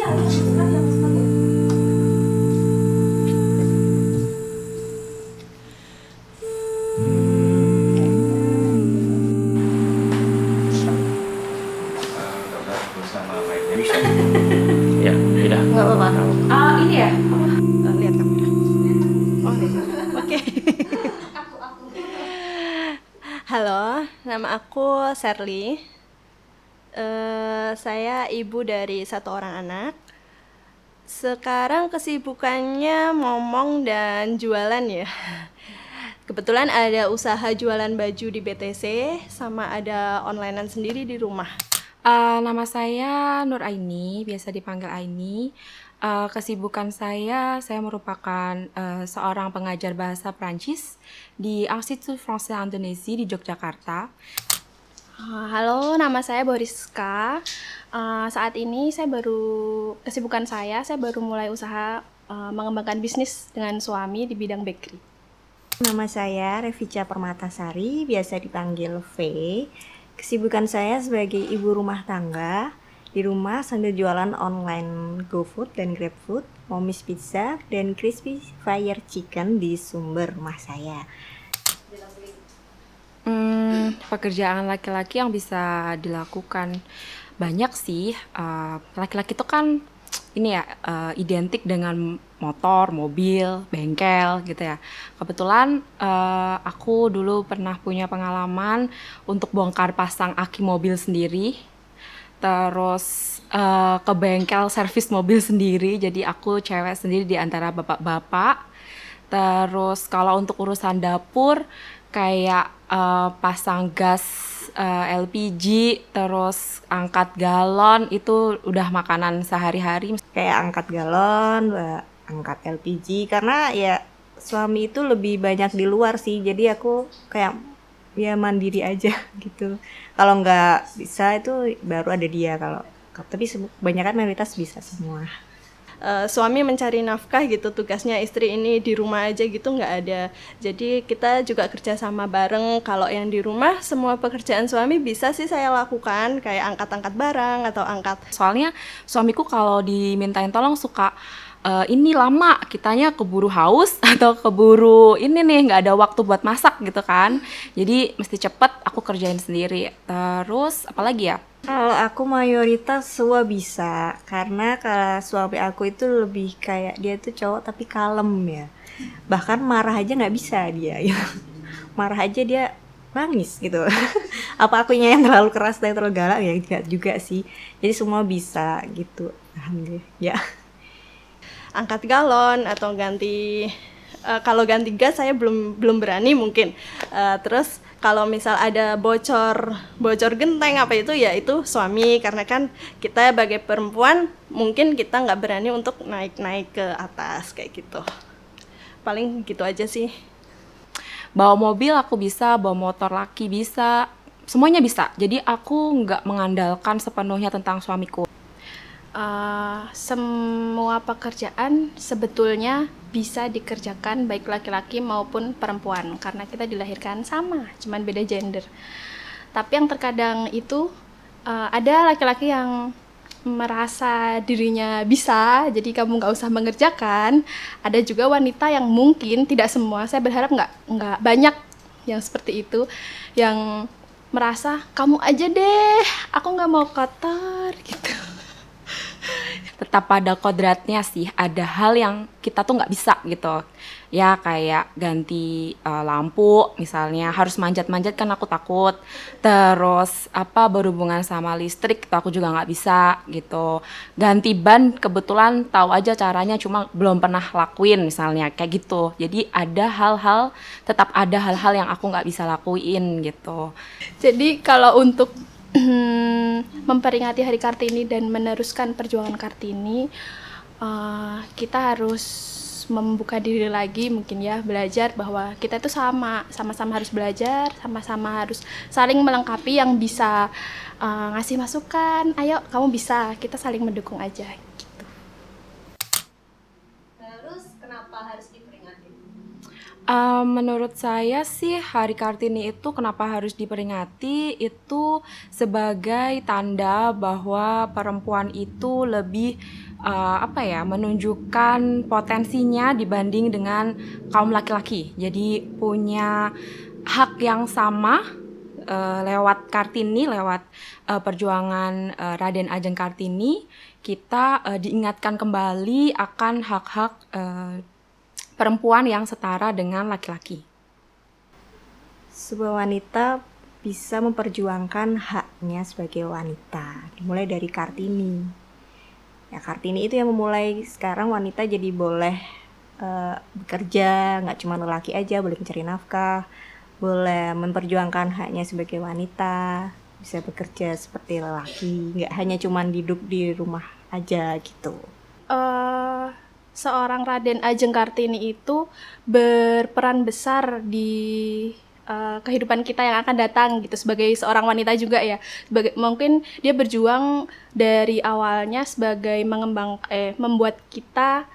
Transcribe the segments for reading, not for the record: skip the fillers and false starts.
Ya, tidak. Nggak apa-apa. Ini ya. Lihat kamera. Oh, oke. Halo, nama aku Sherly. Saya ibu dari 1 orang anak. Sekarang kesibukannya momong dan jualan ya. Kebetulan ada usaha jualan baju di BTC, sama ada onlinean sendiri di rumah. Nama saya Nur Aini, biasa dipanggil Aini. Kesibukan saya merupakan seorang pengajar bahasa Prancis di Institut Français Indonésie di Yogyakarta. Halo, nama saya Boriska. Saat ini kesibukan saya baru mulai usaha mengembangkan bisnis dengan suami di bidang bakery. Nama saya Revica Permatasari, biasa dipanggil V. Kesibukan saya sebagai ibu rumah tangga. Di rumah sambil jualan online GoFood dan GrabFood, Mommy's Pizza, dan Crispy Fire Chicken di sumber rumah saya. Pekerjaan laki-laki yang bisa dilakukan banyak sih. Laki-laki itu kan ini ya identik dengan motor, mobil, bengkel gitu ya. Kebetulan aku dulu pernah punya pengalaman untuk bongkar pasang aki mobil sendiri, terus ke bengkel servis mobil sendiri. Jadi aku cewek sendiri di antara bapak-bapak. Terus kalau untuk urusan dapur kayak pasang gas LPG, terus angkat galon, itu udah makanan sehari-hari. Kayak angkat galon, angkat LPG, karena ya suami itu lebih banyak di luar sih, jadi aku kayak ya mandiri aja gitu. Kalau nggak bisa itu baru ada dia, tapi kebanyakan mayoritas bisa semua. Suami mencari nafkah gitu, tugasnya istri ini di rumah aja gitu nggak ada. Jadi kita juga kerja sama bareng. Kalau yang di rumah semua pekerjaan suami bisa sih saya lakukan, kayak angkat-angkat barang atau angkat. Soalnya suamiku kalau dimintain tolong suka ini lama, kitanya keburu haus atau keburu ini nih nggak ada waktu buat masak gitu kan. Jadi mesti cepet aku kerjain sendiri. Terus apalagi ya? Kalau aku mayoritas semua bisa, karena kalau suami aku itu lebih kayak dia tuh cowok tapi kalem ya. Bahkan marah aja nggak bisa dia, ya. Marah aja dia nangis gitu. Apa akunya yang terlalu keras dan terlalu galak ya enggak juga sih. Jadi semua bisa gitu. Alhamdulillah. Ya. Angkat galon atau kalau ganti gas saya belum berani mungkin. Terus kalau misal ada bocor genteng apa itu ya itu suami, karena kan kita sebagai perempuan mungkin kita nggak berani untuk naik ke atas kayak gitu. Paling gitu aja sih. Bawa mobil aku bisa, bawa motor laki bisa, semuanya bisa. Jadi aku nggak mengandalkan sepenuhnya tentang suamiku. Semua pekerjaan sebetulnya bisa dikerjakan baik laki-laki maupun perempuan, karena kita dilahirkan sama, cuman beda gender. Tapi yang terkadang itu ada laki-laki yang merasa dirinya bisa, jadi kamu nggak usah mengerjakan. Ada juga wanita yang mungkin, tidak semua, saya berharap nggak banyak yang seperti itu, yang merasa kamu aja deh, aku nggak mau kotor gitu. Tetap pada kodratnya sih, ada hal yang kita tuh nggak bisa gitu ya, kayak ganti lampu misalnya, harus manjat-manjat kan aku takut. Terus berhubungan sama listrik itu aku juga nggak bisa gitu. Ganti ban kebetulan tahu aja caranya, cuma belum pernah lakuin misalnya kayak gitu. Jadi tetap ada hal-hal yang aku nggak bisa lakuin gitu. Jadi kalau untuk memperingati Hari Kartini dan meneruskan perjuangan Kartini, kita harus membuka diri lagi mungkin ya, belajar bahwa kita itu sama-sama harus belajar, sama-sama harus saling melengkapi. Yang bisa ngasih masukan, ayo kamu bisa, kita saling mendukung aja gitu. Terus kenapa harus diperingati? Menurut saya sih Hari Kartini itu kenapa harus diperingati, itu sebagai tanda bahwa perempuan itu lebih menunjukkan potensinya dibanding dengan kaum laki-laki. Jadi punya hak yang sama lewat Kartini, lewat perjuangan Raden Ajeng Kartini, kita diingatkan kembali akan hak-hak perempuan yang setara dengan laki-laki. Sebuah wanita bisa memperjuangkan haknya sebagai wanita, dimulai dari Kartini. Ya, Kartini itu yang memulai sekarang wanita jadi boleh bekerja, nggak cuma lelaki aja, boleh mencari nafkah, boleh memperjuangkan haknya sebagai wanita, bisa bekerja seperti lelaki, nggak hanya cuma hidup di rumah aja gitu. Seorang Raden Ajeng Kartini itu berperan besar di kehidupan kita yang akan datang gitu, sebagai seorang wanita juga ya. Mungkin dia berjuang dari awalnya sebagai membuat kita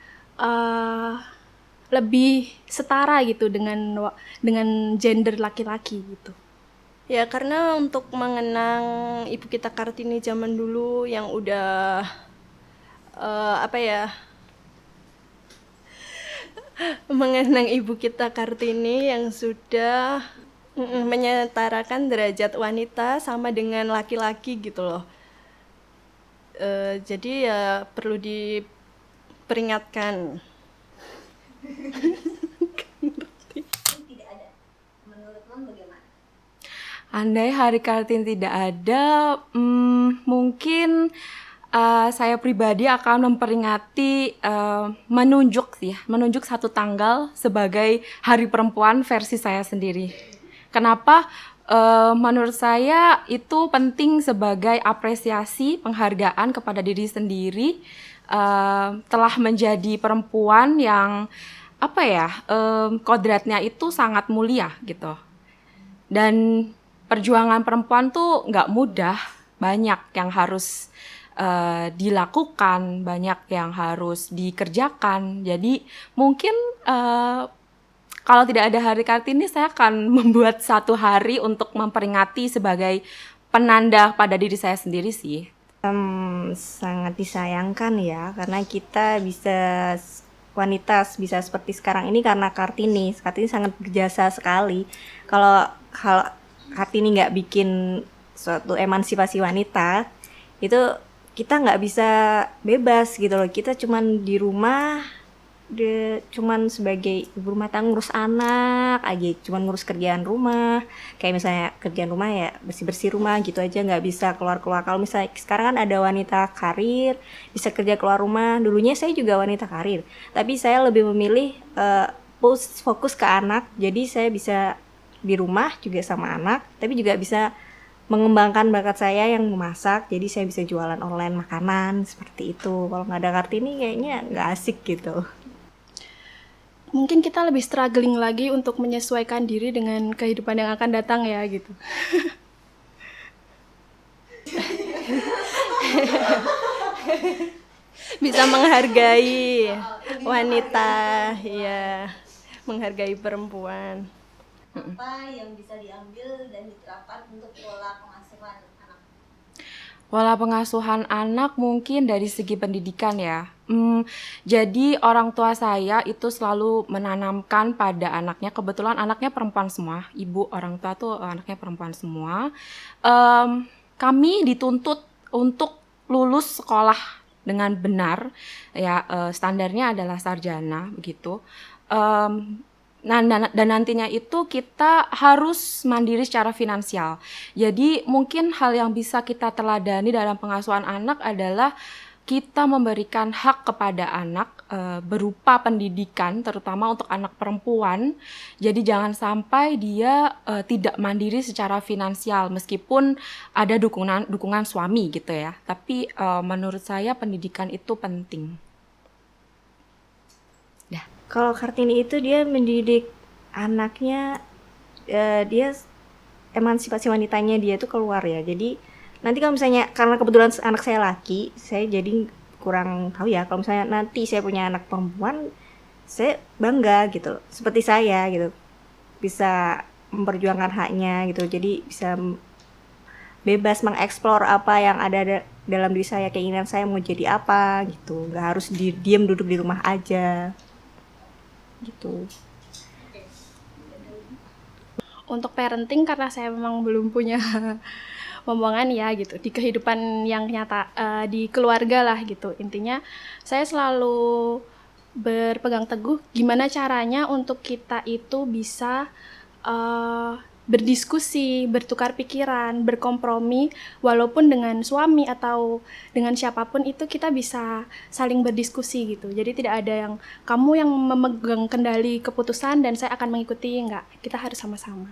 lebih setara gitu dengan gender laki-laki gitu. Ya karena untuk mengenang ibu kita Kartini zaman dulu yang udah mengenang ibu kita Kartini yang sudah menyetarakan derajat wanita sama dengan laki-laki gitu loh. Jadi ya perlu diperingatkan. Andai Hari Kartini tidak ada, mungkin saya pribadi akan memperingati menunjuk satu tanggal sebagai Hari Perempuan versi saya sendiri. Kenapa? Menurut saya itu penting sebagai apresiasi penghargaan kepada diri sendiri telah menjadi perempuan yang kodratnya itu sangat mulia gitu. Dan perjuangan perempuan tuh nggak mudah, banyak yang harus dilakukan, banyak yang harus dikerjakan. Jadi mungkin kalau tidak ada Hari Kartini, saya akan membuat satu hari untuk memperingati sebagai penanda pada diri saya sendiri sih. Sangat disayangkan ya, karena kita wanita bisa seperti sekarang ini karena Kartini. Kartini sangat berjasa sekali. Kalau Kartini nggak bikin suatu emansipasi wanita, itu kita nggak bisa bebas gitu loh. Kita cuman di rumah, cuman sebagai ibu rumah tangga ngurus anak aja, cuman ngurus kerjaan rumah. Kayak misalnya kerjaan rumah ya bersih-bersih rumah gitu aja, nggak bisa keluar-keluar. Kalau misalnya sekarang kan ada wanita karir, bisa kerja keluar rumah. Dulunya saya juga wanita karir, tapi saya lebih memilih fokus ke anak. Jadi saya bisa di rumah juga sama anak, tapi juga bisa mengembangkan bakat saya yang memasak. Jadi saya bisa jualan online makanan seperti itu. Kalau nggak ada Kartini kayaknya nggak asik gitu. Mungkin kita lebih struggling lagi untuk menyesuaikan diri dengan kehidupan yang akan datang ya gitu. Bisa menghargai wanita, ya, menghargai perempuan. Apa yang bisa diambil dan diterapkan untuk pola pengasuhan anak? Pola pengasuhan anak mungkin dari segi pendidikan ya. Jadi orang tua saya itu selalu menanamkan pada anaknya, kebetulan anaknya perempuan semua, ibu orang tua tuh anaknya perempuan semua. Kami dituntut untuk lulus sekolah dengan benar, ya standarnya adalah sarjana begitu. Dan nantinya itu kita harus mandiri secara finansial. Jadi mungkin hal yang bisa kita teladani dalam pengasuhan anak adalah kita memberikan hak kepada anak berupa pendidikan, terutama untuk anak perempuan. Jadi jangan sampai dia tidak mandiri secara finansial meskipun ada dukungan suami gitu ya. Tapi menurut saya pendidikan itu penting. Kalau Kartini itu dia mendidik anaknya, dia emansipasi wanitanya dia tuh keluar ya. Jadi nanti kalau misalnya, karena kebetulan anak saya laki, saya jadi kurang tahu ya. Kalau misalnya nanti saya punya anak perempuan, saya bangga gitu, seperti saya gitu, bisa memperjuangkan haknya gitu. Jadi bisa bebas mengeksplor apa yang ada dalam diri saya, keinginan saya mau jadi apa gitu, nggak harus diam duduk di rumah aja gitu. Untuk parenting, karena saya memang belum punya omongan ya gitu di kehidupan yang nyata, di keluarga lah gitu. Intinya saya selalu berpegang teguh gimana caranya untuk kita itu bisa berdiskusi, bertukar pikiran, berkompromi, walaupun dengan suami atau dengan siapapun itu kita bisa saling berdiskusi gitu. Jadi tidak ada yang kamu yang memegang kendali keputusan dan saya akan mengikuti, enggak. Kita harus sama-sama.